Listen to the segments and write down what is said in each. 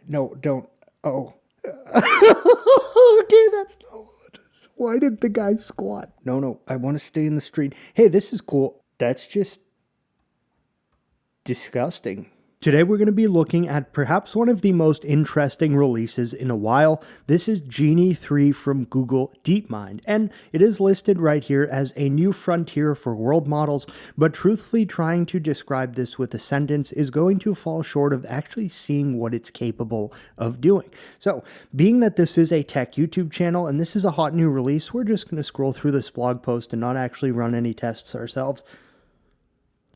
No, don't. Oh. Okay, that's not. Why did the guy squat? No, I want to stay in the street. Hey, this is cool. That's just disgusting. Today we're going to be looking at perhaps one of the most interesting releases in a while. This is Genie 3 from Google DeepMind, and it is listed right here as a new frontier for world models, but truthfully trying to describe this with a sentence is going to fall short of actually seeing what it's capable of doing. So, being that this is a tech YouTube channel and this is a hot new release, we're just going to scroll through this blog post and not actually run any tests ourselves.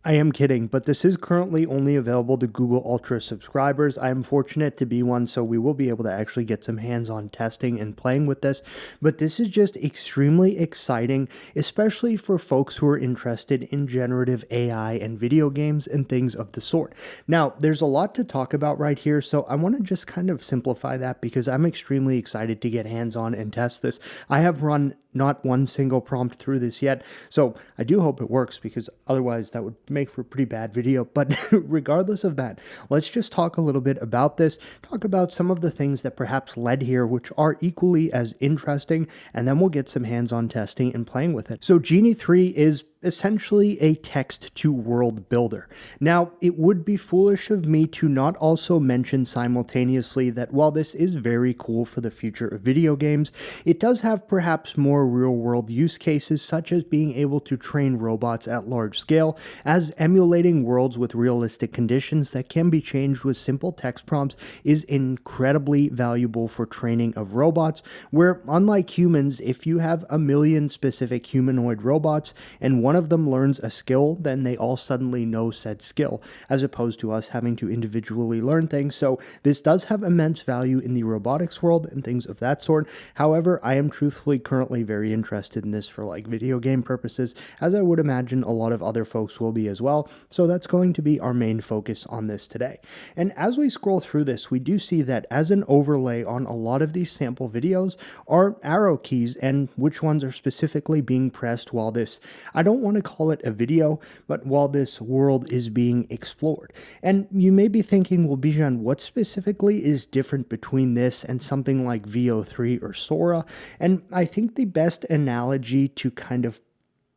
I am kidding, but this is currently only available to Google Ultra subscribers. I am fortunate to be one, so we will be able to actually get some hands-on testing and playing with this. But this is just extremely exciting, especially for folks who are interested in generative AI and video games and things of the sort. Now, there's a lot to talk about right here, so I want to just kind of simplify that because I'm extremely excited to get hands-on and test this. I have run not one single prompt through this yet, so I do hope it works because otherwise that would make for a pretty bad video. But regardless of that, let's just talk a little bit about this, talk about some of the things that perhaps led here, which are equally as interesting, and then we'll get some hands-on testing and playing with it. So Genie 3 is essentially a text-to-world builder. Now, it would be foolish of me to not also mention simultaneously that while this is very cool for the future of video games, it does have perhaps more real-world use cases, such as being able to train robots at large scale, as emulating worlds with realistic conditions that can be changed with simple text prompts is incredibly valuable for training of robots, where unlike humans, if you have a million specific humanoid robots and one of them learns a skill, then they all suddenly know said skill, as opposed to us having to individually learn things. So this does have immense value in the robotics world and things of that sort. However, I am truthfully currently very interested in this for like video game purposes, as I would imagine a lot of other folks will be as well. So that's going to be our main focus on this today. And as we scroll through this, we do see that as an overlay on a lot of these sample videos are arrow keys and which ones are specifically being pressed while this, I don't want to call it a video, but while this world is being explored. And you may be thinking, well, Bijan, what specifically is different between this and something like VO3 or Sora? And I think the best analogy to kind of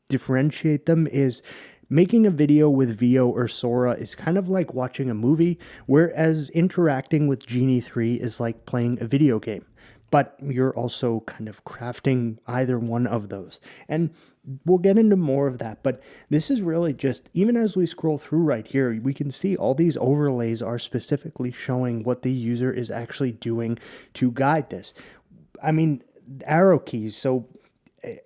differentiate them is making a video with VO or Sora is kind of like watching a movie, whereas interacting with Genie 3 is like playing a video game. But you're also kind of crafting either one of those. And we'll get into more of that, but this is really just, even as we scroll through right here, we can see all these overlays are specifically showing what the user is actually doing to guide this. I mean, arrow keys, so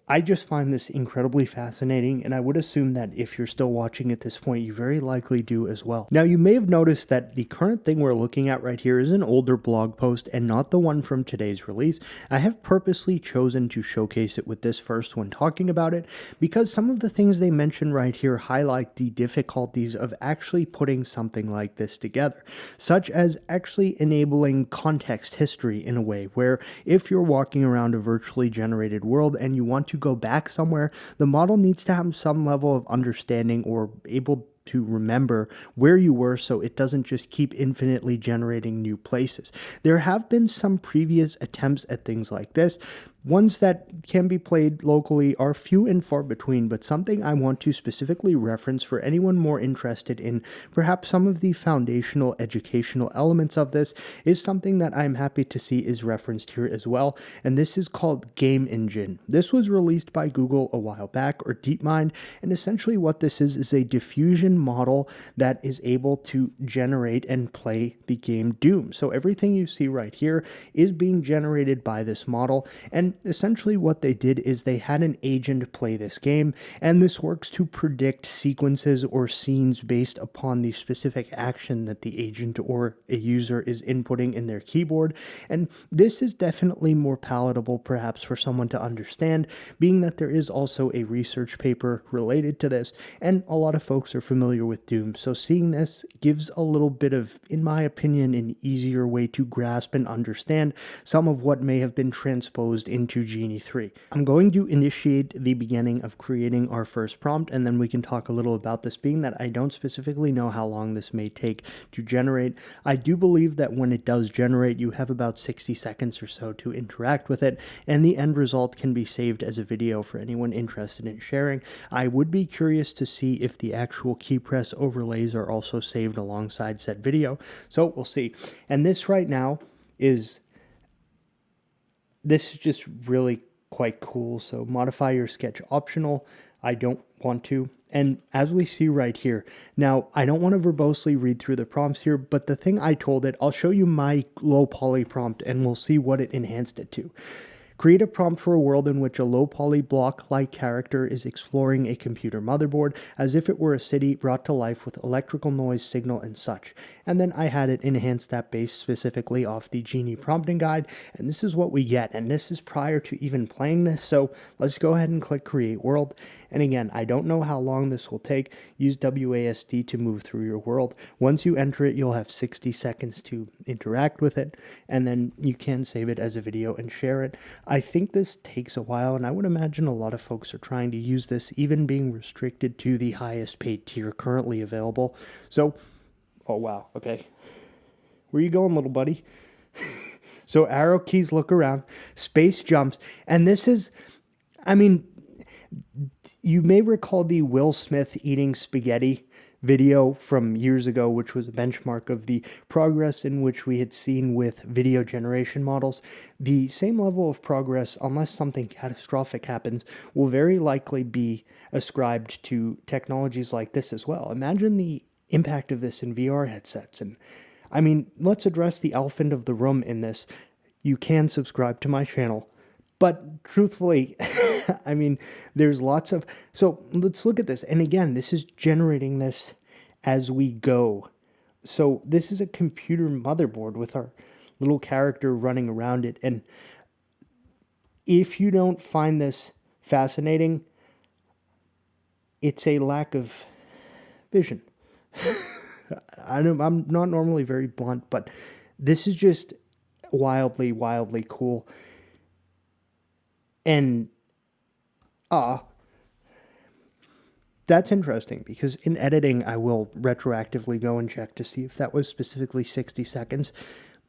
I just find this incredibly fascinating, and I would assume that if you're still watching at this point, you very likely do as well. Now, you may have noticed that the current thing we're looking at right here is an older blog post and not the one from today's release. I have purposely chosen to showcase it with this first when talking about it, because some of the things they mention right here highlight the difficulties of actually putting something like this together, such as actually enabling context history in a way where if you're walking around a virtually generated world and you want to go back somewhere, the model needs to have some level of understanding or able to remember where you were so it doesn't just keep infinitely generating new places. There have been some previous attempts at things like this. Ones that can be played locally are few and far between, but something I want to specifically reference for anyone more interested in perhaps some of the foundational educational elements of this is something that I'm happy to see is referenced here as well, and this is called Game Engine. This was released by Google a while back, or DeepMind, and essentially what this is a diffusion model that is able to generate and play the game Doom. So everything you see right here is being generated by this model, and essentially what they did is they had an agent play this game, and this works to predict sequences or scenes based upon the specific action that the agent or a user is inputting in their keyboard. And this is definitely more palatable perhaps for someone to understand, being that there is also a research paper related to this, and a lot of folks are familiar with Doom. So seeing this gives a little bit of, in my opinion, an easier way to grasp and understand some of what may have been transposed into into Genie 3. I'm going to initiate the beginning of creating our first prompt, and then we can talk a little about this, being that I don't specifically know how long this may take to generate. I do believe that when it does generate, you have about 60 seconds or so to interact with it, and the end result can be saved as a video for anyone interested in sharing. I would be curious to see if the actual key press overlays are also saved alongside said video, so we'll see. And this right now is just really quite cool. So modify your sketch optional. I don't want to. And as we see right here, now I don't want to verbosely read through the prompts here, but the thing I told it, I'll show you my low poly prompt and we'll see what it enhanced it to. Create a prompt for a world in which a low-poly block-like character is exploring a computer motherboard as if it were a city brought to life with electrical noise, signal, and such. And then I had it enhance that based specifically off the Genie prompting guide, and this is what we get. And this is prior to even playing this, so let's go ahead and click Create World. And again, I don't know how long this will take. Use WASD to move through your world. Once you enter it, you'll have 60 seconds to interact with it, and then you can save it as a video and share it. I think this takes a while, and I would imagine a lot of folks are trying to use this, even being restricted to the highest paid tier currently available. So, oh wow, okay. Where you going, little buddy? So arrow keys look around, space jumps, and this is, I mean, you may recall the Will Smith eating spaghetti video from years ago, which was a benchmark of the progress in which we had seen with video generation models. The same level of progress, unless something catastrophic happens, will very likely be ascribed to technologies like this as well. Imagine the impact of this in VR headsets. And I mean, let's address the elephant of the room in this. You can subscribe to my channel, but truthfully, I mean, there's lots of... So let's look at this. And again, this is generating this as we go. So this is a computer motherboard with our little character running around it. And if you don't find this fascinating, it's a lack of vision. I'm not normally very blunt, but this is just wildly, wildly cool. And that's interesting, because in editing, I will retroactively go and check to see if that was specifically 60 seconds,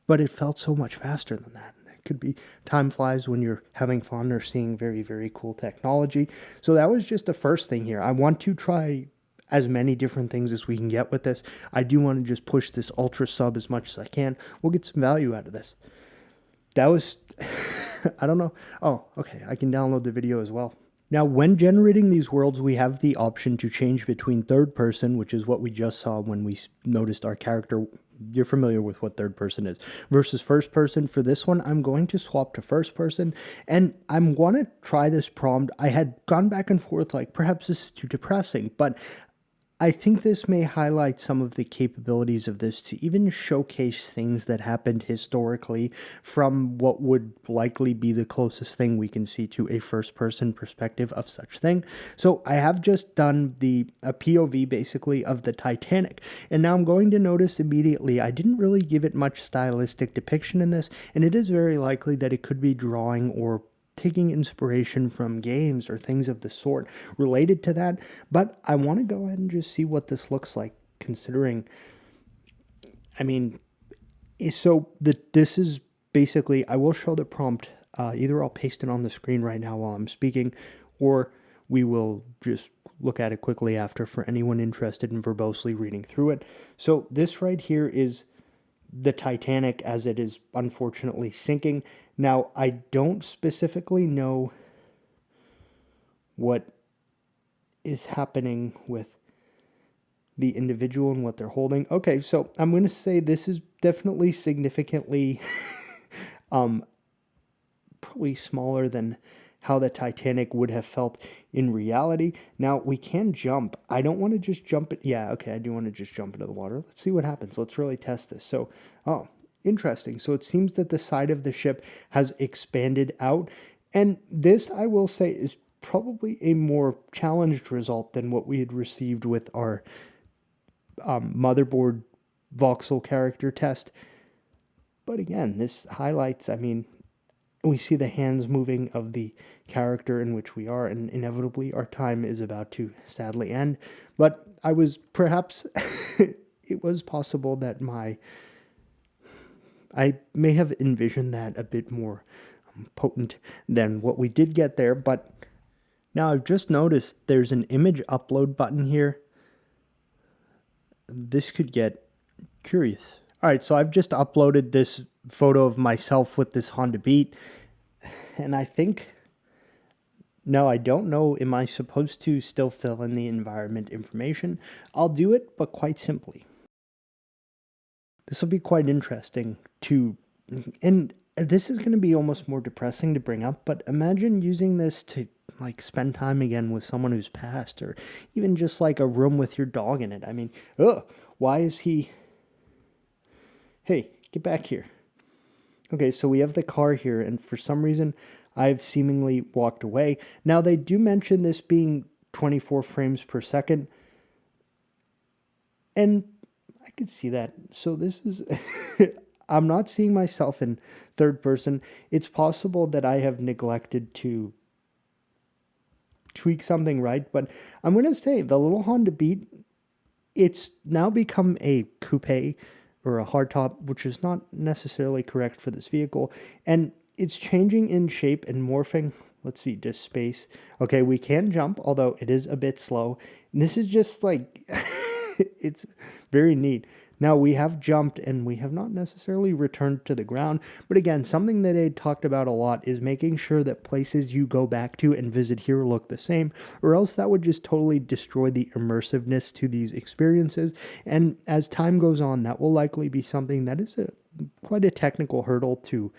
but it felt so much faster than that. It could be time flies when you're having fun or seeing very, very cool technology. So that was just the first thing here. I want to try as many different things as we can get with this. I do want to just push this ultra sub as much as I can. We'll get some value out of this. That was... I don't know. Oh, okay. I can download the video as well. Now, when generating these worlds, we have the option to change between third person, which is what we just saw when we noticed our character. You're familiar with what third person is, versus first person. For this one, I'm going to swap to first person, and I want to try this prompt. I had gone back and forth, like, perhaps this is too depressing, but I think this may highlight some of the capabilities of this to even showcase things that happened historically from what would likely be the closest thing we can see to a first-person perspective of such thing. So I have just done a POV basically of the Titanic, and now I'm going to notice immediately I didn't really give it much stylistic depiction in this, and it is very likely that it could be drawing or taking inspiration from games or things of the sort related to that. But I want to go ahead and just see what this looks like, considering, I mean, so this is basically, I will show the prompt. Either I'll paste it on the screen right now while I'm speaking, or we will just look at it quickly after for anyone interested in verbosely reading through it. So this right here is the Titanic as it is unfortunately sinking. Now, I don't specifically know what is happening with the individual and what they're holding. Okay, so I'm going to say this is definitely significantly probably smaller than how the Titanic would have felt in reality. Now, we can jump. I don't want to just jump it. Yeah, okay, I do want to just jump into the water. Let's see what happens. Let's really test this. So, oh, interesting. So it seems that the side of the ship has expanded out. And this, I will say, is probably a more challenged result than what we had received with our motherboard voxel character test. But again, this highlights, I mean, we see the hands moving of the character in which we are, and inevitably our time is about to sadly end. But I was perhaps, it was possible that I may have envisioned that a bit more potent than what we did get there. But now I've just noticed there's an image upload button here. This could get curious. All right, so I've just uploaded this photo of myself with this Honda Beat, and I think, no, I don't know, am I supposed to still fill in the environment information? I'll do it, but quite simply. This will be quite interesting to, and this is going to be almost more depressing to bring up, but imagine using this to like spend time again with someone who's passed, or even just like a room with your dog in it. I mean, why is he... Hey, get back here. Okay, so we have the car here, and for some reason, I've seemingly walked away. Now, they do mention this being 24 frames per second, and I could see that. So this is... I'm not seeing myself in third person. It's possible that I have neglected to tweak something right, but I'm going to say the little Honda Beat, it's now become a coupe or a hardtop, which is not necessarily correct for this vehicle, and it's changing in shape and morphing. Let's see, just space. Okay, we can jump, although it is a bit slow. And this is just like, it's very neat. Now, we have jumped and we have not necessarily returned to the ground, but again, something that I talked about a lot is making sure that places you go back to and visit here look the same, or else that would just totally destroy the immersiveness to these experiences. And as time goes on, that will likely be something that is quite a technical hurdle to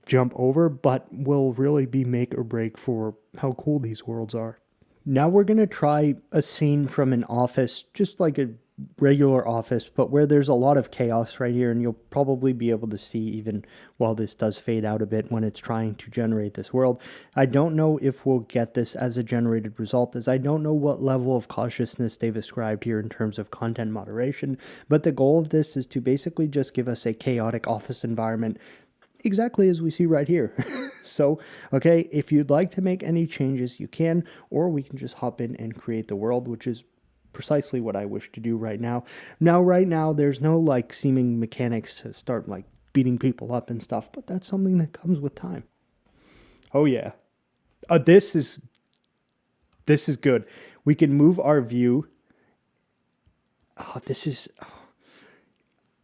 jump over, but will really be make or break for how cool these worlds are. Now we're going to try a scene from an office, just like a regular office, but where there's a lot of chaos right here, and you'll probably be able to see even while this does fade out a bit when it's trying to generate this world. I don't know if we'll get this as a generated result, as I don't know what level of cautiousness they've ascribed here in terms of content moderation, but the goal of this is to basically just give us a chaotic office environment exactly as we see right here. So, okay, if you'd like to make any changes, you can, or we can just hop in and create the world, which is precisely what I wish to do right now. Now, right now, there's no like seeming mechanics to start like beating people up and stuff, but that's something that comes with time. Oh yeah. This is good. We can move our view.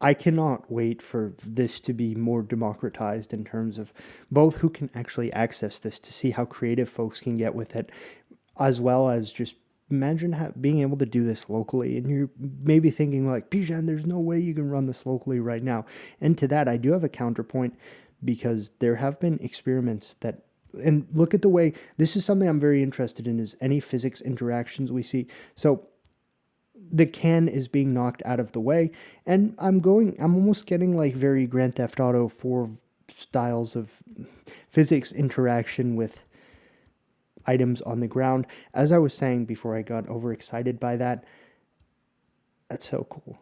I cannot wait for this to be more democratized in terms of both who can actually access this, to see how creative folks can get with it, as well as just imagine being able to do this locally. And you're maybe thinking like, Bijan, there's no way you can run this locally right now. And to that, I do have a counterpoint, because there have been experiments that, and look at the way, this is something I'm very interested in, is any physics interactions we see. So the can is being knocked out of the way, and I'm almost getting like very Grand Theft Auto 4 styles of physics interaction with items on the ground. As I was saying before I got overexcited by that, that's so cool.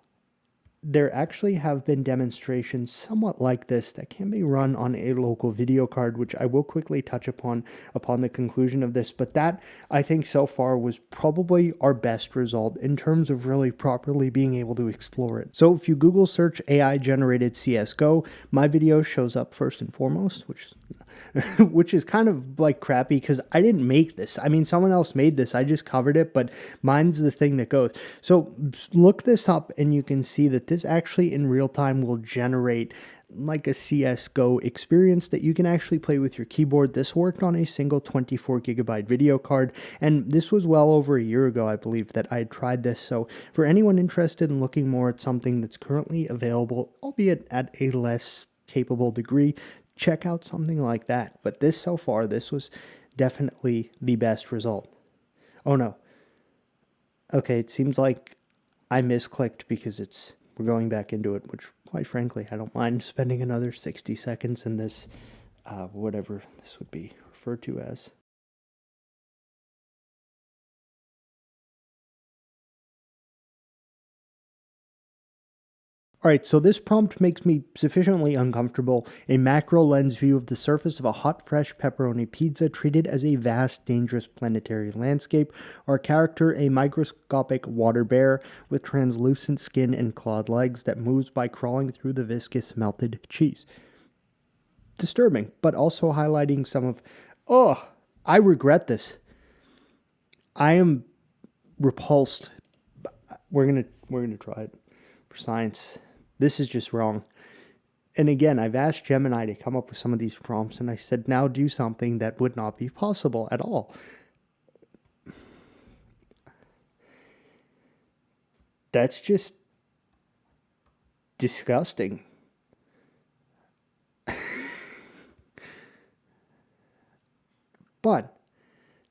There actually have been demonstrations somewhat like this that can be run on a local video card, which I will quickly touch upon the conclusion of this. But that, I think, so far was probably our best result in terms of really properly being able to explore it. So if you Google search AI generated CSGO, my video shows up first and foremost, which is kind of like crappy because I didn't make this. I mean, someone else made this. I just covered it, but mine's the thing that goes. So look this up and you can see that this actually in real time will generate like a CSGO experience that you can actually play with your keyboard. This worked on a single 24 gigabyte video card, and this was well over a year ago, I believe, that I tried this. So for anyone interested in looking more at something that's currently available, albeit at a less capable degree, check out something like that. But this so far, this was definitely the best result. Oh no. Okay, it seems like I misclicked because we're going back into it, which quite frankly, I don't mind spending another 60 seconds in this, whatever this would be referred to as. All right, so this prompt makes me sufficiently uncomfortable. A macro lens view of the surface of a hot, fresh pepperoni pizza treated as a vast, dangerous planetary landscape. Our character, a microscopic water bear with translucent skin and clawed legs that moves by crawling through the viscous melted cheese. Disturbing, but also highlighting some of, oh, I regret this. I am repulsed. We're gonna try it for science. This is just wrong. And again, I've asked Gemini to come up with some of these prompts, and I said, now do something that would not be possible at all. That's just disgusting. But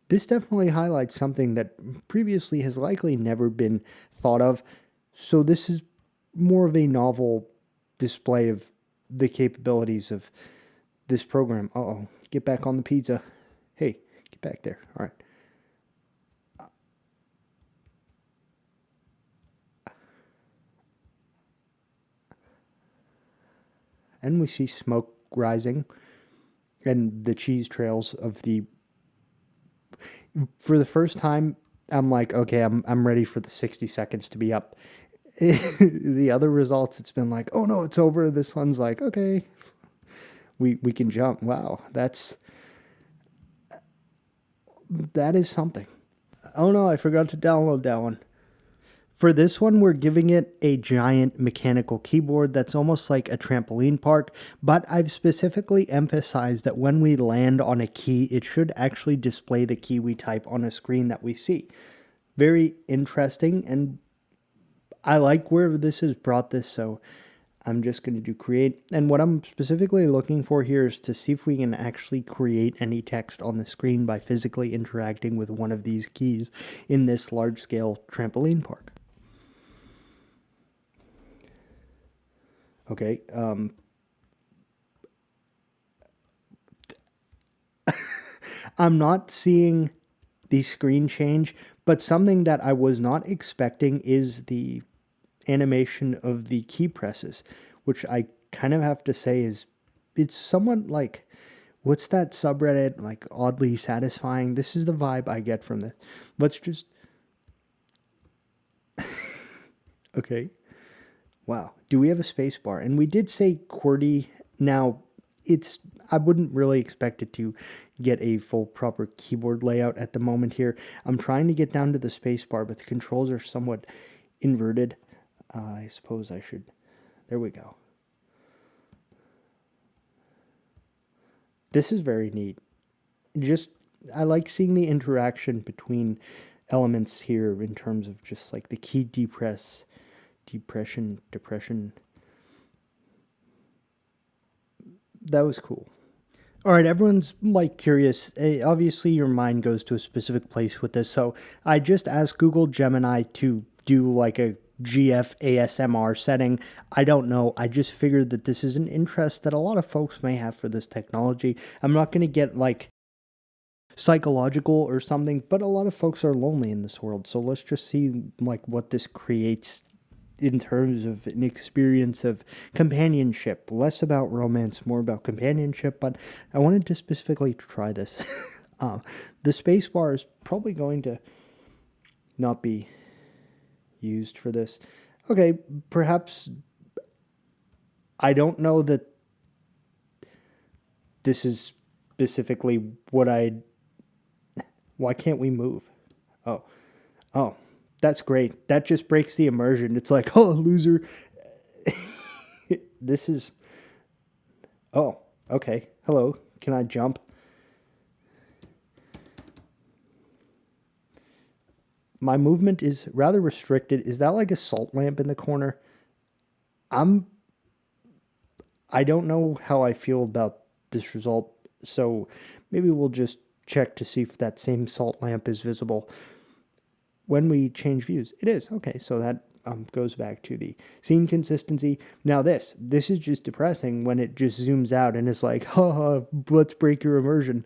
this definitely highlights something that previously has likely never been thought of. So this is more of a novel display of the capabilities of this program. Uh-oh, get back on the pizza. Hey, get back there. All right. And we see smoke rising and the cheese trails of the... For the first time, I'm like, okay, I'm ready for the 60 seconds to be up. The other results, it's been like, oh no, it's over. This one's like, okay, we can jump. Wow, that is something. Oh no, I forgot to download that one. For this one, we're giving it a giant mechanical keyboard that's almost like a trampoline park, but I've specifically emphasized that when we land on a key, it should actually display the key we type on a screen that we see. Very interesting, and I like where this has brought this, so I'm just going to do create. And what I'm specifically looking for here is to see if we can actually create any text on the screen by physically interacting with one of these keys in this large-scale trampoline park. Okay, I'm not seeing the screen change, but something that I was not expecting is the animation of the key presses, which I kind of have to say is, it's somewhat like, what's that subreddit, like oddly satisfying? This is the vibe I get from this. Let's just... Okay. Wow. Do we have a space bar? And we did say QWERTY. Now, I wouldn't really expect it to get a full proper keyboard layout at the moment here. I'm trying to get down to the space bar, but the controls are somewhat inverted. I suppose I should... There we go. This is very neat. I like seeing the interaction between elements here in terms of just like the key depression. That was cool. All right, everyone's like curious. Obviously, your mind goes to a specific place with this. So I just asked Google Gemini to do like a GF ASMR setting. I don't know. I just figured that this is an interest that a lot of folks may have for this technology. I'm not going to get like psychological or something, but a lot of folks are lonely in this world. So let's just see like what this creates in terms of an experience of companionship. Less about romance, more about companionship, but I wanted to specifically try this. The space bar is probably going to not be used for this. Okay, perhaps... I don't know that this is specifically what Why can't we move? Oh, that's great. That just breaks the immersion. It's like, oh, loser. This is... Oh, okay. Hello. Can I jump? My movement is rather restricted. Is that like a salt lamp in the corner? I don't know how I feel about this result, so maybe we'll just check to see if that same salt lamp is visible when we change views. It is. Okay, so that goes back to the scene consistency. Now this is just depressing when it just zooms out and it's like, haha, let's break your immersion.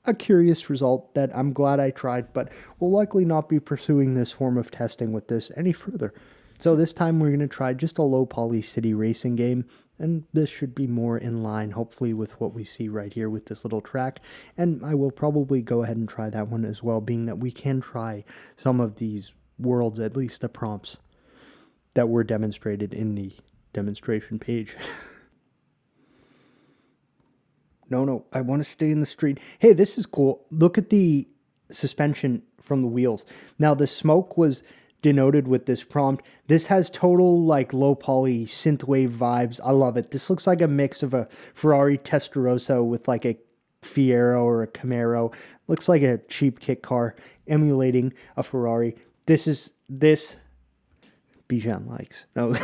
A curious result that I'm glad I tried, but will likely not be pursuing this form of testing with this any further. So this time we're going to try just a low poly city racing game, and this should be more in line, hopefully, with what we see right here with this little track. And I will probably go ahead and try that one as well, being that we can try some of these worlds, at least the prompts that were demonstrated in the demonstration page. No, I want to stay in the street. Hey, this is cool. Look at the suspension from the wheels. Now, the smoke was denoted with this prompt. This has total like low poly synthwave vibes. I love it. This looks like a mix of a Ferrari Testarossa with like a Fiero or a Camaro. Looks like a cheap kit car emulating a Ferrari. This Bijan likes. No.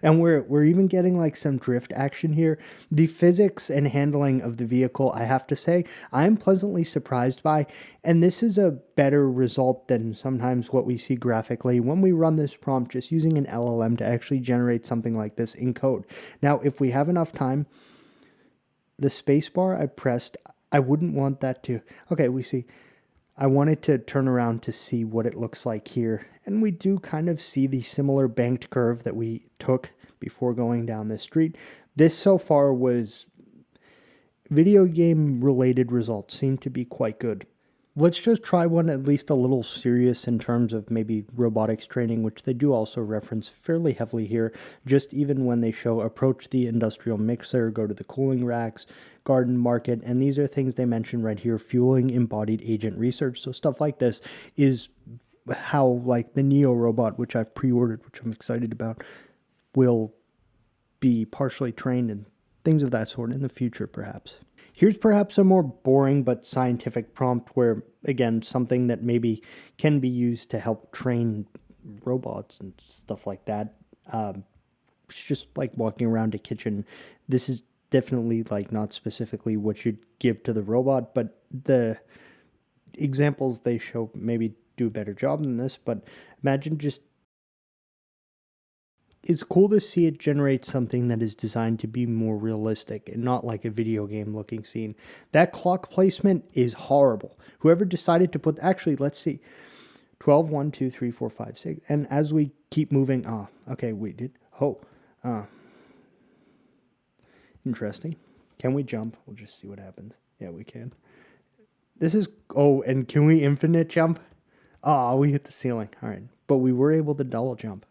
And we're even getting like some drift action here. The physics and handling of the vehicle, I have to say, I'm pleasantly surprised by. And this is a better result than sometimes what we see graphically when we run this prompt just using an LLM to actually generate something like this in code. Now, if we have enough time, the spacebar I pressed, I wouldn't want that to... Okay, we see... I wanted to turn around to see what it looks like here. And we do kind of see the similar banked curve that we took before going down this street. This so far was video game related results seem to be quite good. Let's just try one at least a little serious in terms of maybe robotics training, which they do also reference fairly heavily here, just even when they show approach the industrial mixer, go to the cooling racks, garden market, and these are things they mention right here, fueling embodied agent research. So stuff like this is how like the Neo robot, which I've pre-ordered, which I'm excited about, will be partially trained and things of that sort in the future perhaps. Here's perhaps a more boring but scientific prompt where, again, something that maybe can be used to help train robots and stuff like that. It's just like walking around a kitchen. This is definitely like not specifically what you'd give to the robot, but the examples they show maybe do a better job than this. But imagine just... It's cool to see it generate something that is designed to be more realistic and not like a video game looking scene. That clock placement is horrible. Whoever decided to put... Actually, let's see. 12, 1, 2, 3, 4, 5, 6. And as we keep moving... okay, we did... interesting. Can we jump? We'll just see what happens. Yeah, we can. This is... Oh, and can we infinite jump? We hit the ceiling. All right. But we were able to double jump.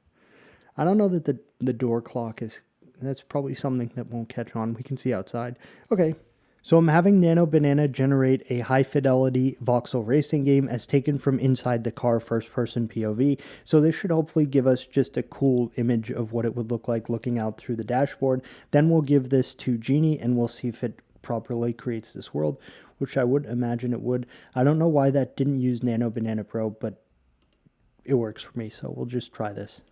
I don't know that the door clock is... That's probably something that won't catch on. We can see outside. Okay. So I'm having Nano Banana generate a high-fidelity voxel racing game as taken from inside the car first-person POV. So this should hopefully give us just a cool image of what it would look like looking out through the dashboard. Then we'll give this to Genie, and we'll see if it properly creates this world, which I would imagine it would. I don't know why that didn't use Nano Banana Pro, but it works for me, so we'll just try this.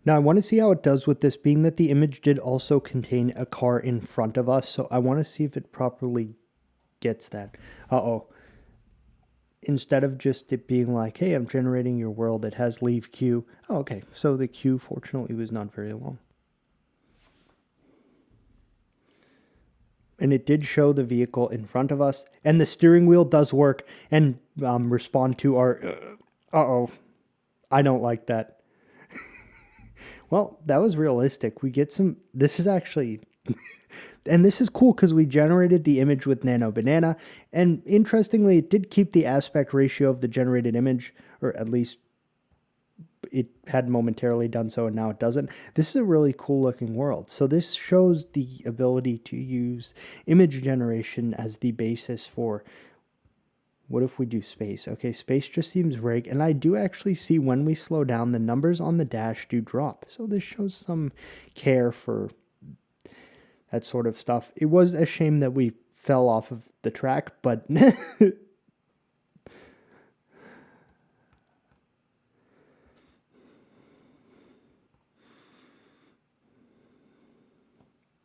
Now I want to see how it does with this, being that the image did also contain a car in front of us, so I want to see if it properly gets that. Instead of just it being like, hey, I'm generating your world, it has leave queue. Oh, okay, so the queue fortunately was not very long. And it did show the vehicle in front of us, and the steering wheel does work and respond to our... I don't like that. Well, that was realistic. We get some... This is actually... and this is cool because we generated the image with Nano Banana. And interestingly, it did keep the aspect ratio of the generated image, or at least it had momentarily done so and now it doesn't. This is a really cool looking world. So this shows the ability to use image generation as the basis for... What if we do space? Okay, space just seems rig, and I do actually see when we slow down, the numbers on the dash do drop. So this shows some care for that sort of stuff. It was a shame that we fell off of the track, but...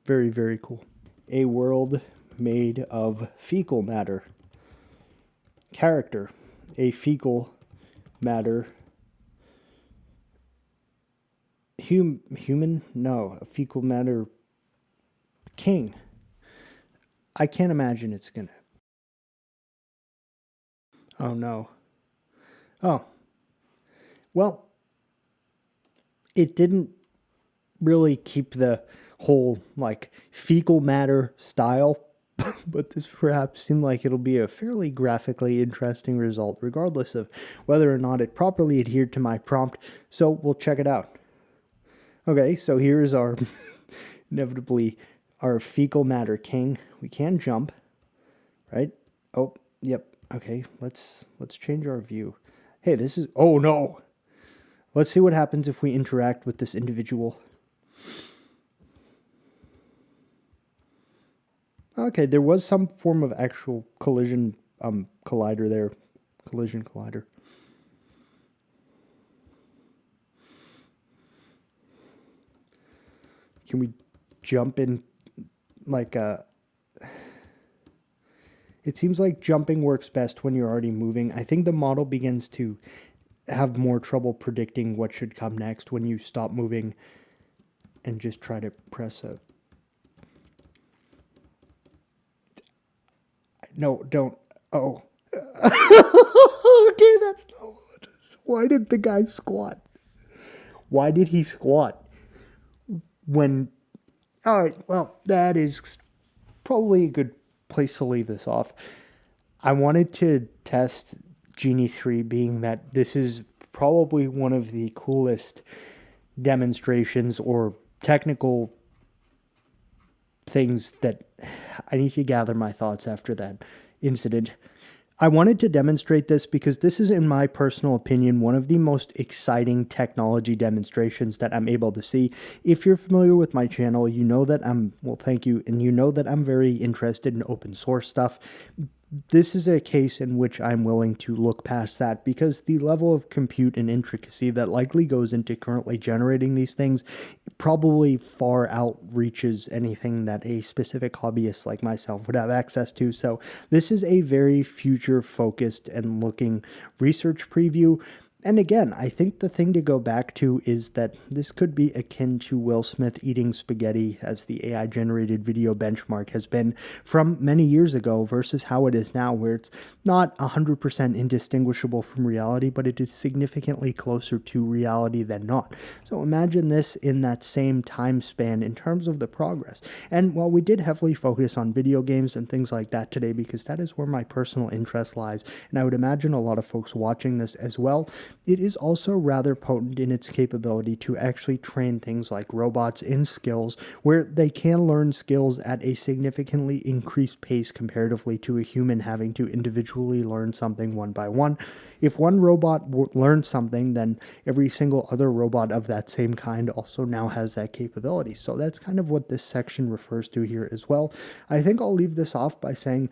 Very, very cool. A world made of fecal matter. Character, a fecal matter. Human? No, a fecal matter king. I can't imagine it's gonna... Oh, no. Oh. Well, it didn't really keep the whole like fecal matter style, but this perhaps seemed like it'll be a fairly graphically interesting result, regardless of whether or not it properly adhered to my prompt. So we'll check it out. Okay, so here's our inevitably our fecal matter king. We can jump, right? Oh, yep. Okay, let's change our view. Hey, this is, oh no. Let's see what happens if we interact with this individual. Okay, there was some form of actual collision collider there. Collision collider. Can we jump in like a... It seems like jumping works best when you're already moving. I think the model begins to have more trouble predicting what should come next when you stop moving and just try to press a... No, don't. Oh. Okay, that's not... Why did the guy squat? Why did he squat? When... Alright, well, that is probably a good place to leave this off. I wanted to test Genie 3, being that this is probably one of the coolest demonstrations or technical things that I need to gather my thoughts after that incident. I wanted to demonstrate this because this is, in my personal opinion, one of the most exciting technology demonstrations that I'm able to see. If you're familiar with my channel, you know that thank you, and you know that I'm very interested in open source stuff. This is a case in which I'm willing to look past that because the level of compute and intricacy that likely goes into currently generating these things probably far outreaches anything that a specific hobbyist like myself would have access to. So this is a very future focused and looking research preview. And again, I think the thing to go back to is that this could be akin to Will Smith eating spaghetti, as the AI-generated video benchmark has been from many years ago versus how it is now, where it's not 100% indistinguishable from reality, but it is significantly closer to reality than not. So imagine this in that same time span in terms of the progress. And while we did heavily focus on video games and things like that today, because that is where my personal interest lies, and I would imagine a lot of folks watching this as well, it is also rather potent in its capability to actually train things like robots in skills where they can learn skills at a significantly increased pace comparatively to a human having to individually learn something one by one. If one robot learns something, then every single other robot of that same kind also now has that capability. So that's kind of what this section refers to here as well. I think I'll leave this off by saying,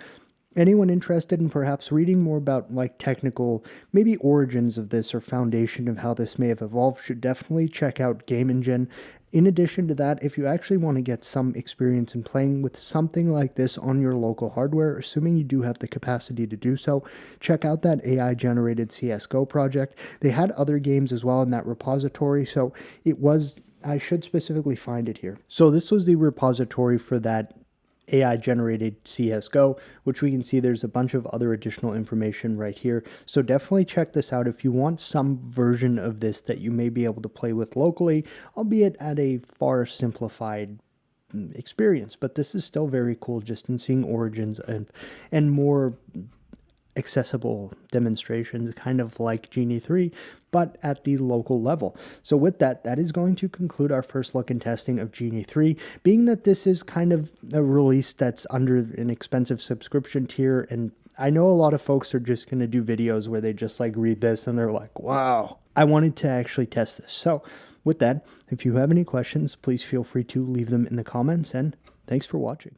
anyone interested in perhaps reading more about like technical, maybe origins of this or foundation of how this may have evolved should definitely check out Game Engine. In addition to that, if you actually want to get some experience in playing with something like this on your local hardware, assuming you do have the capacity to do so, check out that AI-generated CSGO project. They had other games as well in that repository, so it was... I should specifically find it here. So this was the repository for that AI-generated CSGO, which we can see there's a bunch of other additional information right here. So definitely check this out if you want some version of this that you may be able to play with locally, albeit at a far simplified experience. But this is still very cool just in seeing origins and more accessible demonstrations, kind of like Genie 3, but at the local level. So with that, that is going to conclude our first look and testing of Genie 3, being that this is kind of a release that's under an expensive subscription tier, and I know a lot of folks are just going to do videos where they just like read this and they're like, wow. I wanted to actually test this. So with that, if you have any questions, please feel free to leave them in the comments, and thanks for watching.